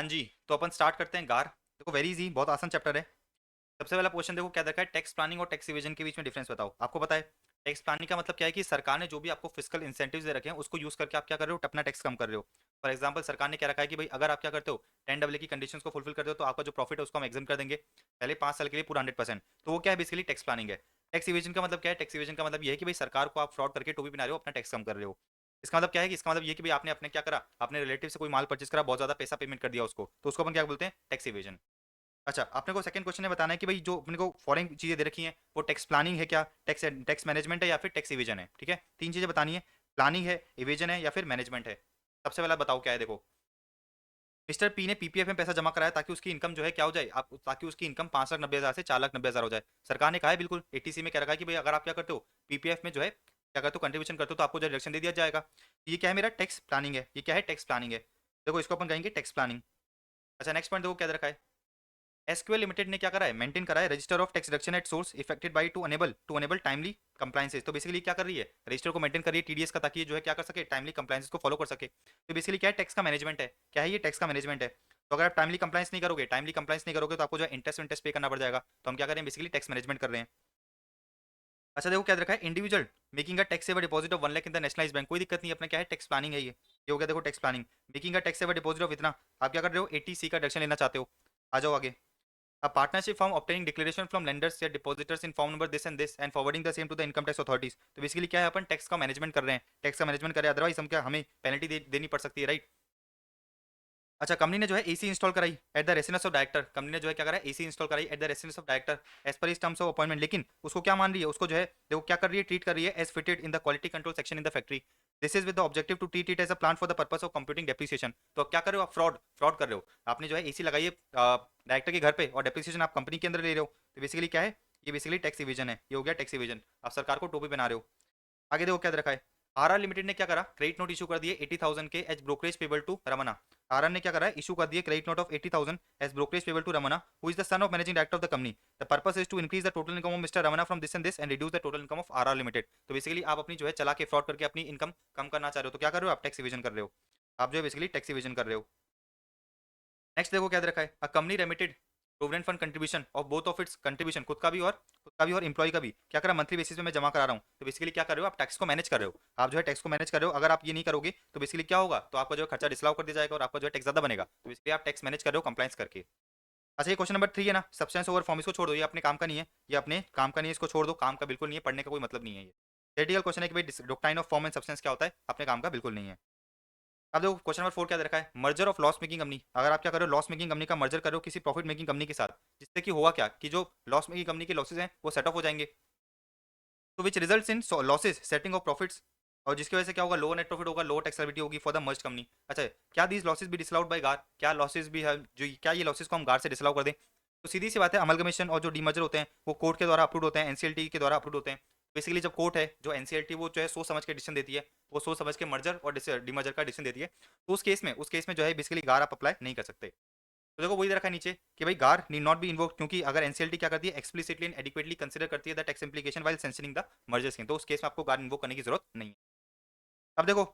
हाँ जी, तो अपन स्टार्ट करते हैं गार। देखो वेरी इजी, बहुत आसान चैप्टर है। सबसे पहला क्वेश्चन देखो क्या देखा है, टैक्स प्लानिंग और टैक्स इवेजन के बीच में डिफरेंस बताओ। आपको पता है टैक्स प्लानिंग का मतलब क्या है कि सरकार ने जो भी आपको फिस्कल इंसेंटिव्स दे रखे हैं उसको यूज करके आप क्या कर रहे हो, अपना टैक्स कम कर रहे हो। फॉर एग्जांपल सरकार ने क्या रखा है कि भाई अगर आप क्या करते हो 10 की कंडीशंस को फुलफिल करते हो तो आपका जो प्रॉफिट है उसको हम एग्जाम कर देंगे पहले 5 साल के लिए पूरा 100%। तो वो क्या है, बेसिकली टैक्स प्लानिंग है। टैक्स इवेजन का मतलब क्या है, टैक्स इवेजन का मतलब ये है कि भाई सरकार को आप फ्रॉड करके टोपी बना रहे हो, अपना टैक्स कम कर रहे हो। इसका मतलब क्या है कि इसका मतलब ये कि भाई आपने अपने क्या करा, अपने रिलेटिव से कोई माल परचेस करा, बहुत ज्यादा पैसा पेमेंट कर दिया उसको, तो उसको अपन क्या बोलते हैं, टैक्स इवेजन। अच्छा, आपने को सेकंड क्वेश्चन में बताना है कि भाई जो अपने को फॉरेन चीजें दे रखी हैं वो टैक्स प्लानिंग है क्या, टैक्स टैक्स मैनेजमेंट है या फिर टैक्स इवेजन है। ठीक है, तीन चीजें बतानी है, प्लानिंग है, इवेजन है या फिर मैनेजमेंट है। सबसे पहला बताओ क्या है। देखो मिस्टर पी ने पीपीएफ में पैसा जमा कराया ताकि उसकी इनकम जो है क्या हो जाए, आप ताकि उसकी इनकम 5,90,000 से 4,90,000 हो जाए। सरकार ने कहा है बिल्कुल एटीसी में क्या रखा है कि भाई अगर आप क्या करते हो पीपीएफ में जो है क्या करते हो, कंट्रीब्यूशन करते हो, तो आपको जो डिडक्शन दे दिया जाएगा। तो ये क्या है, मेरा टैक्स प्लानिंग है। ये क्या है, टैक्स प्लानिंग है। देखो इसको अपन कहेंगे टैक्स प्लानिंग। अच्छा नेक्स्ट पॉइंट देखो क्या दे रखा है, एसक्यूएल लिमिटेड ने क्या करा है, मेंटेन करा है register of tax reduction at source effected by to enable timely compliances. तो बेसिकली क्या कर रही है, रजिस्टर को मेंटेन कर रही है टीडीएस का, ताकि ये जो है क्या कर सके, टाइमली कंप्लायंसेस को फॉलो कर सके। तो बेसिकली क्या है, टैक्स का मैनेजमेंट है। क्या है ये, टैक्स का मैनेजमेंट है। तो अगर आप टाइमली कंप्लायंस नहीं करोगे तो आपको जो है इंटरेस्ट पे करना पड़ जाएगा। तो हम क्या करें, बेसिकली टैक्स मैनेजमेंट कर रहे हैं। अच्छा देखो क्या रखा है, individual making a tax saver deposit of 1 lakh in the nationalise bank, कोई दिक्कत नहीं है, अपना क्या है टैक्स प्लानिंग है ये हो गया। देखो tax planning, making a tax saver deposit of इतना, आप क्या कर रहे हो, 80C का डिडक्शन लेना चाहते हो। आ जाओ आगे, a partnership firm obtaining declaration from lenders या depositors in form number this and this and forwarding the same to the income tax authorities। तो बेसिकली क्या है, अपन टैक्स का मैनेजमेंट कर रहे हैं, टैक्स का मैनेजमेंट करें, अदरवाइज हम क्या, हमें पेनल्टी देनी पड़ सकती है, राइट। अच्छा कंपनी ने जो है एसी इंस्टॉल कराई at the residence of director, company ने जो है क्या करा, एसी इंस्टॉल कराई at the residence of director as per his terms of appointment. लेकिन उसको क्या मान रही है, उसको जो है देखो क्या कर रही है, ट्रीट कर रही है as fitted in the quality control section in the factory. This is with the objective to treat it as a plant for the purpose of computing depreciation. तो अब क्या कर रहे हो आप, फ्रॉड फ्रॉड कर रहे हो। आपने जो है एसी लगाई है डायरेक्टर के घर पे और डेप्रिसिएशन आप कंपनी के अंदर ले रहे हो। तो बेसिकली क्या है, ये बेसिकली टैक्स इविजन है, ये हो गया टैक्स इविजन। आप सरकार को टोपी बना रहे हो। आगे देखो क्या दे रखा है, आरआर लिमिटेड ने क्या करा, क्रेडिट नोट इशू कर दिए 80,000 के as brokerage payable to Ramana. RR ने क्या करा है, इशू कर दिए credit note of 80,000 as brokerage payable to Ramana who is the son of managing director of the company. The purpose is to increase the total income of mister Ramana from this end this end reduce the total income of RR limited. तो basically आप अपनी जो है चला के fraud करके अपनी income कम करना चाह रहे हो, तो क्या कर रहे हो आप, टैक्स इवेजन कर रहे हो। आप जो है बेसिकली टैक्स इवेजन कर रहे हो। नेक्स्ट देखो क्या दे रखा है, a company remitted provident fund contribution of both of its contribution, खुद का भी और एम्प्लॉय का भी क्या करा, मंथली बेसिस पे मैं जमा करा रहा हूँ। तो बेसिकली क्या कर रहे हो आप, टैक्स को मैनेज कर रहे हो। आप जो है टैक्स को मैनेज कर रहे हो, अगर आप ये नहीं करोगे तो बेसिकली क्या होगा, तो आपका जो है खर्चा डिसलाउ कर दिया जाएगा और आपका जो है टैक्स ज्यादा बनेगा। तो बेसिकली आप टैक्स मैनेज कर रहे हो कंप्लाइंस करके। अच्छा ये क्वेश्चन नंबर 3 है ना, सब्सटेंस ओवर फॉर्म, इसको छोड़ दो, ये अपने काम का नहीं है, ये अपने काम का नहीं है, इसको छोड़ दो, काम का बिल्कुल नहीं है, पढ़ने का कोई मतलब नहीं है ये। थेटिकल क्वेश्चन है कि भाई doctrine of form and substance क्या होता है, अपने काम का बिल्कुल नहीं है। अब देखो क्वेश्चन नंबर 4 क्या दे रखा है, merger of loss making company. अगर आप क्या कर रहे हो, लॉस मेकिंग कंपनी का मर्जर कर रहे हो किसी प्रॉफिट मेकिंग कंपनी के साथ, जिससे कि होगा क्या कि जो लॉस मेकिंग कंपनी के लॉसेज हैं वो सेट ऑफ हो जाएंगे। तो which results in losses setting of profits, और जिसकी वजह से क्या होगा, लोअर नेट प्रॉफिट होगा, लोअर टैक्सेबिलिटी होगी फॉर द मर्ज कंपनी। अच्छा क्या दीज लॉसेज भी डिसलाउड बाय गार, क्या लॉसेज भी है जो, क्या ये लॉसेज को हम गार से डिसलाउ कर दें। तो सीधी सी बात है, अमलगमेशन और जो डीमर्जर होते हैं वो कोर्ट के द्वारा अप्रूव होते हैं, एनसीएलटी के द्वारा अप्रूव होते हैं। बेसिकली जब कोर्ट है जो एनसीएलटी वो जो है सोच समझ के डिसीजन देती है, वो सोच समझ के मर्जर और डीमर्जर का डिसीजन देती है। तो उस केस में जो है बेसिकली गार आप अप्लाई नहीं कर सकते। तो देखो वही दे रखा है नीचे कि भाई गार नीड नॉट बी इन्वोक, क्योंकि अगर एनसीएलटी क्या करती है, एक्सप्लिसिटली एंड एडिक्वेटली कंसीडर करती है the tax implication while sanctioning the merger scheme, तो उस केस में आपको गार इन्वोक करने की जरूरत नहीं है। अब देखो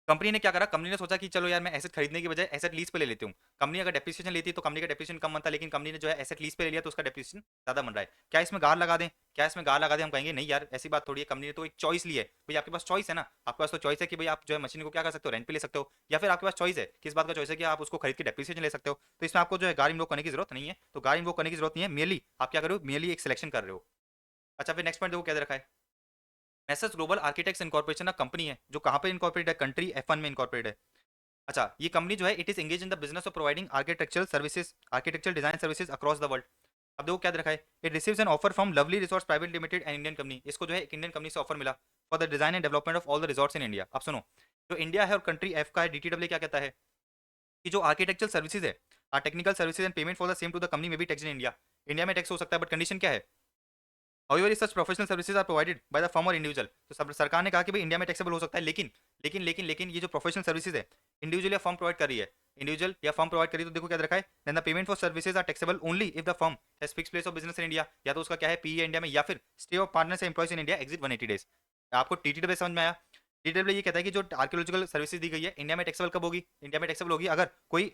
कंपनी ने क्या करा, कंपनी ने सोचा कि चलो यार मैं एसेट खरीदने की बजाय एसेट लीज पे ले लेती हूँ। कंपनी अगर डेप्रिसिएशन लेती तो कंपनी का डेप्रिसिएशन कम बनता, लेकिन कंपनी ने जो है एसेट लीज पे ले लिया तो उसका डेप्रिसिएशन ज्यादा बन रहा है। क्या इसमें गार लगा दें, क्या इसमें गार लगा दें, हम कहेंगे नहीं यार ऐसी बात थोड़ी है, कंपनी ने तो एक चॉइस ली है। भाई आपके पास चॉइस है ना, आपके पास तो चॉइस है कि भाई आप जो है मशीन को क्या कर सकते हो, रेंट पे ले सकते हो, या फिर आपके पास चॉइस है, किस बात का चॉइस है कि आप उसको खरीद के डेप्रिसिएशन ले सकते हो। तो इसमें आपको जो है गार इन्वोक करने की जरूरत नहीं है, तो गार इन्वोक करने की जरूरत नहीं है, मेरली आप क्या करो, मेरली एक सिलेक्शन कर रहे हो। अच्छा फिर नेक्स्ट पॉइंट देखो क्या दे रखा है, मैसेज ग्लोबल आर्किटेक्ट्स इनकॉर्पोरेशन ना कंपनी है जो कहाँ पे इनकॉर्पोरेट है, कंट्री F1 में इनकॉर्पोरेट है। अच्छा ये कंपनी जो है it is engage in the business of providing architectural services, architectural design services across the world. अब देखो क्या दे रखा है, it receives an offer from lovely resorts private limited and Indian company, इसको जो है एक इंडियन कंपनी से ऑफर मिला for the design and development of all the resorts in India. अब सुनो, जो इंडिया है और कंट्री एफ का है, डीटीडब्ल्यू क्या कहता है कि जो आर्किटेक्चरल सर्विसेज है, technical services and payment for the same to the company में भी टैक्स इन इंडिया, इंडिया में टैक्स हो सकता है, बट कंडीशन क्या है, however such professional services are provided by the firm और इंडिविजुअल। तो सरकार ने कहा कि भाई इंडिया में टैक्सेबल हो सकता है, लेकिन ये जो प्रोफेशनल सर्विसेज है इंडिविजुअल या फर्म प्रोवाइड कर रही है, इंडिविजुअल या फर्म प्रोवाइड करी, तो देखो क्या रखा है, then the payment for services are taxable only if the firm has fixed place of business in India, या तो उसका क्या है पी है इंडिया में, या फिर stay of partners employees in India exit 180 days. आपको टीटीडब्ल्यू समझ में आया। टीटीडब्ल्यू ये कहता है कि जो आर्कियोलॉजिकल सर्विसेज दी गई है इंडिया में टैक्सेबल कब होगी, इंडिया में टैक्सेबल होगी अगर कोई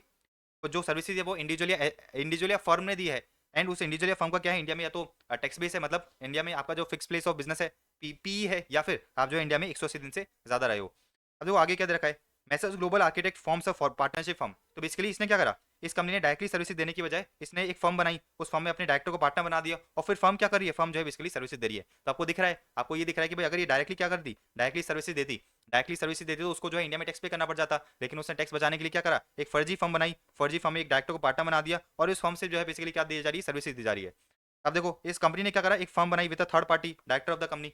तो जो सर्विसेज है वो इंडिविजुअल या फर्म ने दी है, एंड उस इंडिविजुअल या फर्म का क्या है, इंडिया में या तो टैक्स बेस है, मतलब इंडिया में आपका जो फिक्स प्लेस ऑफ बिजनेस है पीपी है, या फिर आप जो है इंडिया में 180 दिन से ज्यादा रहे हो। अब देखो आगे क्या दे रखा है, message global architect forms a partnership firm. तो बेसिकली इसने क्या करा, इस कंपनी ने डायरेक्टली सर्विसेज देने की बजाय इसने एक फर्म बनाई, उस फर्म में अपने डायरेक्टर को पार्टनर बना दिया, और फिर फर्म क्या कर रही है, फर्म जो है बेसिकली सर्विसेज दे रही है। तो आपको दिख रहा है, आपको ये दिख रहा है कि भाई अगर ये डायरेक्टली क्या करती, डायरेक्टली सर्विसेज देती तो उसको जो है इंडिया में टैक्स पे करना पड़ जाता, लेकिन उसने टैक्स बचाने के लिए क्या करा, एक फर्जी फर्म बनाई, फर्जी फर्म में एक डायरेक्टर को पार्टनर बना दिया, और इस फर्म से जो है बेसिकली क्या दी जा रही है, सर्विसेज दी जा रही है। अब देखो इस कंपनी ने क्या करा, एक फर्म बनाई with a third party director of the company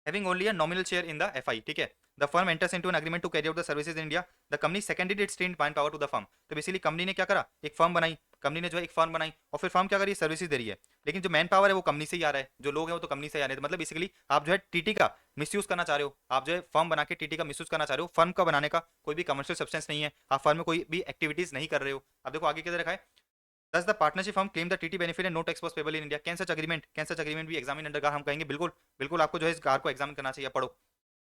having only a nominal share in the FI, ठीक है। The firm enters into an agreement to carry out the services in India. The company seconded its trained manpower to the firm. तो basically company ने क्या करा, एक firm बनाई, company ने जो है एक फर्म बनाई, और फिर फर्म क्या करी, सर्विसेज दे रही है, लेकिन जो मैन पावर है वो कंपनी से ही आ रहा है, जो लोग हैं वो तो कंपनी से ही आ रहे हैं। तो मतलब बेसिकली आप जो है टीटी का मिसयूज करना चाह रहे हो, आप जो है फर्म बना के टीटी का मिसयूज करना चाह रहे हो, फर्म का बनाने का कोई भी कमर्शियल सब्सटेंस नहीं है, आप फर्म में कोई भी एक्टिविटीज नहीं कर रहे हो। अब देखो आगे क्या रखा है, Thus the partnership firm claim the TT benefit and no tax was payable in India. Can such agreement be examined under GAR? हम कहेंगे बिल्कुल बिल्कुल आपको जो है इस गार को एग्जामिन करना चाहिए, पढ़ो।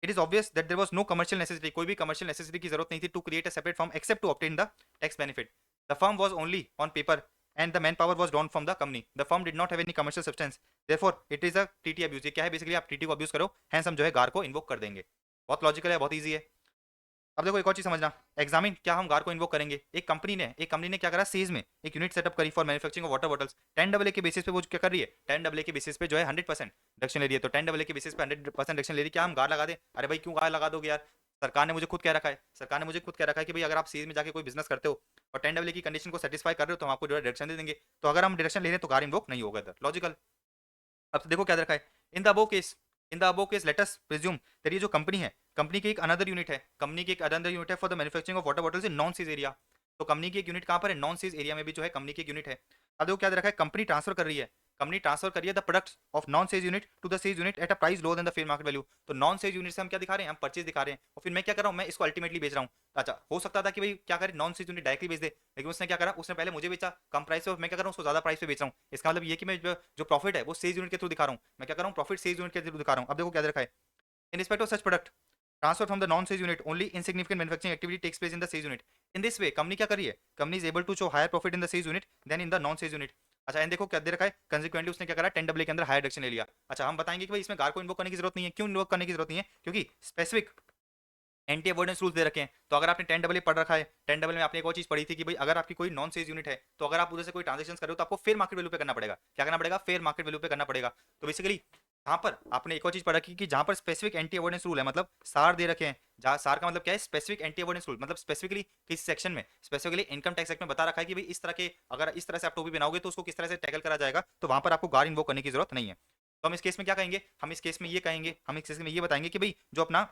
It is obvious that there was no commercial necessity, कोई भी commercial necessity की जरूरत नहीं थी to create a separate firm except to obtain the tax benefit. The firm was only on paper and the manpower was drawn from the company. The firm did not have any commercial substance. Therefore, it is a TT abuse. ये क्या है basically, आप TT को abuse करो, hence हम जो है गार को इन्वोक कर देंगे। बहुत लॉजिकल है, बहुत ईजी है। अब देखो एक और चीज समझना, एग्जामिन क्या हम गार को इन्वोक करेंगे, एक कंपनी ने क्या करा, सीज में एक यूनिट सेटअप करी for manufacturing of water bottles 10 AA के बेसिस पे, वो क्या कर रही है, 10 AA के बेसिस पे जो है 100% रिडक्शन ले रही है। तो 10 AA के बेसिस पे 100% रिडक्शन ले रही है, क्या हम गार लगा दें? अरे भाई क्यों गार लगा दोगे यार, सरकार ने मुझे खुद कह रखा है, कि भाई अगर आप सीज में जाके कोई बिजनेस करते हो और 10 AA की कंडीशन को सेटिस्फाई कर रहे हो तो हम आपको जो है डिडक्शन दे देंगे। तो अगर हम डिडक्शन ले रहे हैं तो गार इन्वोक नहीं होगा इधर, लॉजिकल। अब तो देखो क्या दे रखा है, in the above case let us presume that ये जो कंपनी है, कंपनी की एक अनदर यूनिट है, for the manufacturing of water bottles in non SEZ area. तो कंपनी की एक यूनिट कहाँ पर है, नॉन सीज एरिया में भी जो है कंपनी की एक यूनिट है। अब देखो क्या दे रखा है, कंपनी ट्रांसफर कर रही है the products of non SEZ unit to the SEZ unit at a price lower than the fair market value. तो नॉन सेज यूनिट से हम क्या दिखा रहे हैं, हम परचेज दिखा रहे हैं, और फिर मैं क्या कर रहा हूँ, मैं इसको अल्टीमेटली बेच रहा हूँ। अच्छा हो सकता था कि भाई क्या करे, नॉन सेज यूनिट डायरेक्टली बेच दे, लेकिन उसने क्या करा, उसने पहले मुझे बेचा कम प्राइस पे, मैं क्या कर रहा हूँ उसको ज्यादा प्राइस पे बेच रहा हूँ। इसका मतलब ये कि मैं जो प्रॉफिट है वो सेज यूनिट के थ्रू दिखा रहा हूँ, मैं क्या कर रहा हूँ, प्रॉफिट सेज यूनिट के थ्रू दिखा रहा हूँ। अब देखो क्या दे रखा है, in respect of such product transfer from the non-sales unit only insignificant manufacturing activity takes place in the sales unit. In this way company क्या कर रही है, company is able to show higher profit in the sales unit than in the non-sales unit. अच्छा and देखो क्या दे रखा है, कंसिक्वेंटली उसने क्या करा, 10 AA के अंदर हायर डिडक्शन ले लिया। अच्छा हम बताएंगे कि भाई इसमें गार को इन्वोक करने की जरूरत नहीं है, क्यों इन्वोक करने की जरूरत नहीं है, क्योंकि स्पेसिफिक एंटी अवॉइडेंस रूल्स दे रखे हैं। तो अगर आपने 10 AA पढ़ रखा है, 10 AA में आपने एक और चीज पढ़ी थी कि भाई अगर आपकी कोई नॉन सेज यूनिट है तो अगर आप उधर से कोई ट्रांजेक्शन कर रहे हो तो आपको फेयर मार्केट वैल्यू पे करना पड़ेगा। क्या करना पड़ेगा, फेयर मार्केट वैल्यू पे करना पड़ेगा। तो बेसिकली जहां पर आपने एक और चीज पढ़ा कि जहां पर स्पेसिफिक एंटी अवॉइडेंस रूल है, मतलब सार दे रखे हैं, जहां सार का मतलब क्या है, स्पेसिफिक एंटी अवॉइडेंस रूल, मतलब स्पेसिफिकली किस सेक्शन में, स्पेसिफिकली इनकम टैक्स एक्ट में बता रखा है कि भाई इस तरह के, अगर इस तरह से आप टोपी बनाओगे तो उसको किस तरह से टैकल करा जाएगा, तो वहां पर आपको गार इन्वोक करने की जरूरत नहीं है। तो हम इस केस में क्या कहेंगे, हम इस केस में ये बताएंगे कि भाई जो अपना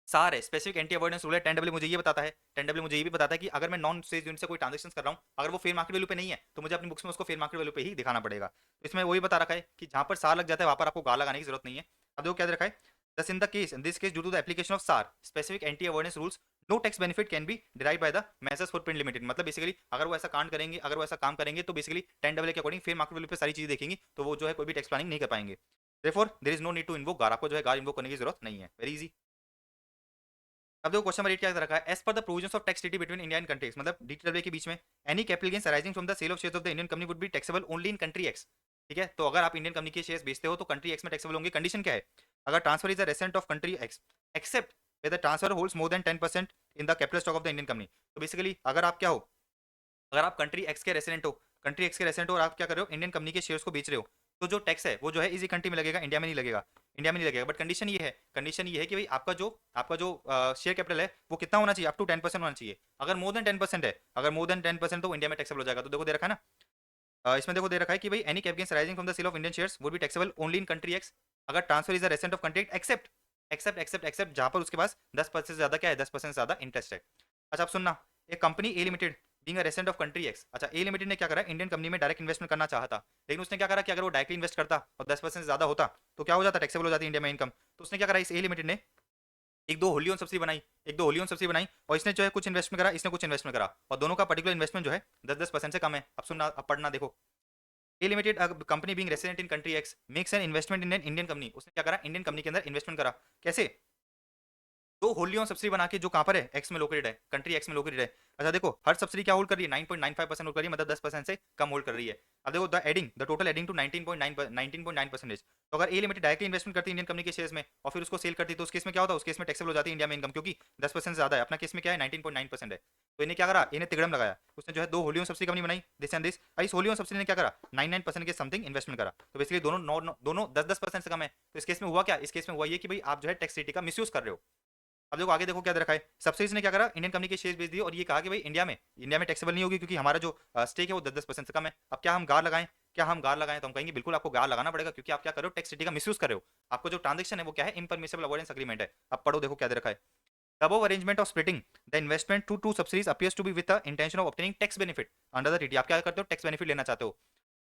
सार है, स्पेसिफिक एंटी अवॉइडेंस रूल है, 10 AA मुझे ये बताता है, 10 AA मुझे ये भी बताता है कि अगर मैं नॉन सेज यूनिट से कोई ट्रांजेक्शन कर रहा हूँ, अगर वो फेयर मार्केट वैल्यू पे नहीं है तो मुझे अपनी बुक्स में उसको फेयर मार्केट वैल्यू पे ही दिखाना पड़ेगा। तो इसमें वही बता रखा है कि जहां पर सार लग जाता है वहां पर आपको गार लगाने की जरूरत नहीं है। अब देखो क्या दे रखा है, thus in this case due to the application of SAR specific anti avoidance rules no tax benefit can be derived by the Mazars Footprint Limited। मतलब बेसिकली अगर वो ऐसा कांड करेंगे, अगर वो ऐसा काम करेंगे तो बेसिकली 10 AA के अकॉर्डिंग फेयर मार्केट वैल्यू पे सारी चीजें देखेंगी, तो वो जो है कोई भी टैक्स प्लानिंग नहीं कर पाएंगे। therefore there is no need to invoke गार, आपको जो है गार इन्वोक करने की जरूरत नहीं है, वेरी इजी। अब देखो क्वेश्चन नंबर 8 क्या रखा है, as per the provisions of tax treaty between India and countries, मतलब डीटीडब्ल्यू के बीच में any capital gains arising from the sale of shares of the Indian company would be taxable only in country X. ठीक है, तो अगर आप Indian company के शेयर्स बेचते हो तो कंट्री एक्स में टैक्सेबल होंगे। कंडीशन क्या है, अगर transfer is a resident of country X except where the transfer holds more than 10% in the capital stock of the Indian company. तो बेसिकली अगर आप क्या हो, अगर आप कंट्री एक्स के रेसिडेंट हो और आप क्या कर रहे हो, इंडियन कंपनी के शेयर्स को बेच रहे हो, तो जो टैक्स है वो जो है इसी कंट्री में लगेगा, इंडिया में नहीं लगेगा। बट कंडीशन ये है कि भाई आपका जो शेयर कैपिटल है वो कितना होना चाहिए, अप टू 10% होना चाहिए। अगर मोर देन 10% है, तो इंडिया में टैक्सेबल हो जाएगा। तो देखो दे रखा है ना, इसमें देखो दे रखा है कि भाई any capital gains arising from the sale of Indian shares would be taxable only in country X, अगर transfer is a resident of country except जहां पर उसके पास 10% से ज्यादा क्या है, 10% से ज्यादा इंटरेस्ट है। अच्छा आप सुनना, एक company A limited being a resident of country x, अच्छा ए लिमिटेड ने क्या करा, इंडियन कंपनी में डायरेक्ट इन्वेस्टमेंट करना चाहा था, लेकिन उसने क्या करा कि अगर वो डायरेक्टली इन्वेस्ट करता और 10% से ज्यादा होता तो क्या हो जाता, टैक्सेबल हो जाती इंडिया में इनकम। तो उसने क्या करा, इस ए लिमिटेड ने एक दो होली ऑन सब्सिडी बनाई और इसने जो है कुछ इन्वेस्टमेंट करा, इसने कुछ इन्वेस्टमेंट करा, और दोनों का पर्टिकुलर इन्वेस्टमेंट जो है 10% से कम है। अब सुनना, अब पढ़ना देखो, a limited company being resident in country X makes an investment in an Indian company, उसने क्या करा, इंडियन कंपनी के अंदर इन्वेस्टमेंट करा। कैसे, तो होल्डी ऑन सब्सिडी बना के जो कहाँ पर है, एक्स में लोकेटेड है, कंट्री एक्स में लोकेटेड है। अच्छा देखो हर सब्सिडी क्या होल्ड कर रही है, 9.95% होल्ड कर रही है, मतलब 10% से कम होल्ड कर रही है। अब देखो द टोटल एडिंग टू 19.9%। तो अगर ए लिमिटेड डायरेक्टली इन्वेस्टमेंट करती है इंडियन कंपनी के शेयर्स में और फिर उसको सेल करती है, तो उस केस में क्या होता है, उस केस में टैक्सेबल हो जाती है इंडिया में इनकम, क्योंकि 10% से ज्यादा है। अपना केस में क्या है, 19.9% है। तो इन्हें क्या करा, इन्हें तिगड़म लगाया, उसने जो है दो होलियन सब्सिडी कंपनी बनाई, दिस एंड दिस। इस होलियन सब्सिडी ने क्या करा, 99% के समथिंग इन्वेस्टमेंट करा। तो बेसिकली दोनों 10-10% से कम है। तो इस केस में हुआ क्या, इस केस में हुआ ये कि भाई आप जो है टैक्स सिटी का मिसयूज कर रहे हो। अब देखो आगे देखो क्या दे रखा है, सब्सिडीज ने क्या करा, इंडियन कंपनी के शेयर बेच दिए और ये कहा कि भाई इंडिया में टैक्सेबल नहीं होगी, क्योंकि हमारा जो स्टेक है वो 10% से कम है। अब क्या हम गार लगाएं, क्या हम गार लगाएं, तो हम कहेंगे बिल्कुल आपको गार लगाना पड़ेगा, क्योंकि आप क्या कर रहे हो, टैक्स सिटी का मिसयूज कर रहे हो। आपको जो ट्रांजेक्शन है वो क्या है, इम्परमिसेबल अवॉइडेंस एग्रीमेंट है। अब पढ़ो देखो क्या दे रखा है, The above arrangement of splitting the investment to two subsidiaries appears to be with the intention of obtaining tax benefit under the treaty। आप क्या करते हो, टैक्स बेनिफिट लेना चाहते हो।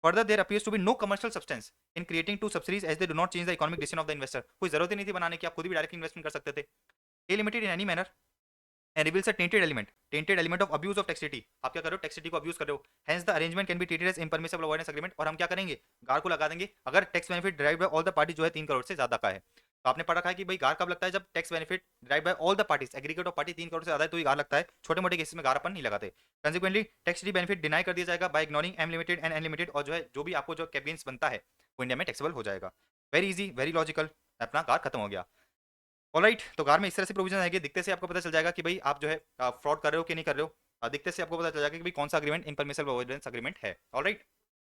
Further, there appears to be no commercial substance in creating two subsidiaries as they do not change the economic decision of the investor। कोई जरूरत ही नहीं थी बनाने की, आप खुद भी डायरेक्ट इन्वेस्टमेंट कर सकते थे। A limited in any manner and reveals a tainted element of abuse of tax treaty। आप क्या कर रहे हो, टैक्स treaty को अब्यूज कर रहे हो। Hence the arrangement can be treated as impermissible avoidance agreement। और हम क्या करेंगे, गार को लगा देंगे अगर tax benefit drive bye all the party जो है 3 करोड़ से ज्यादा का है। तो आपने पढ़ रखा है कि भाई गार कब लगता है, जब tax benefit drive bye all the parties, aggregate of party 3 crore से ज्यादा है तो ये गार लगता है। छोटे मोटे केसेस में गार अपन नहीं लगाते। Consequently tax free benefit deny कर दिया जाएगा by ignoring M limited and N limited, और जो है जो भी आपको जो कैबिन्स बनता है वो इंडिया में टैक्सेबल हो जाएगा। वेरी इजी, वेरी लॉजिकल, अपना गार खत्म हो गया। ऑलराइट, तो गार में इस तरह से प्रोविजन है कि दिखते से आपको पता चल जाएगा कि भाई आप जो है फ्रॉड कर रहे हो कि नहीं कर रहे हो। दिखते से आपको पता चल जाएगा कि भाई कौन सा अग्रीमेंट इम्परमिसिबल अवॉइडेंस अग्रीमेंट है। ऑलराइट,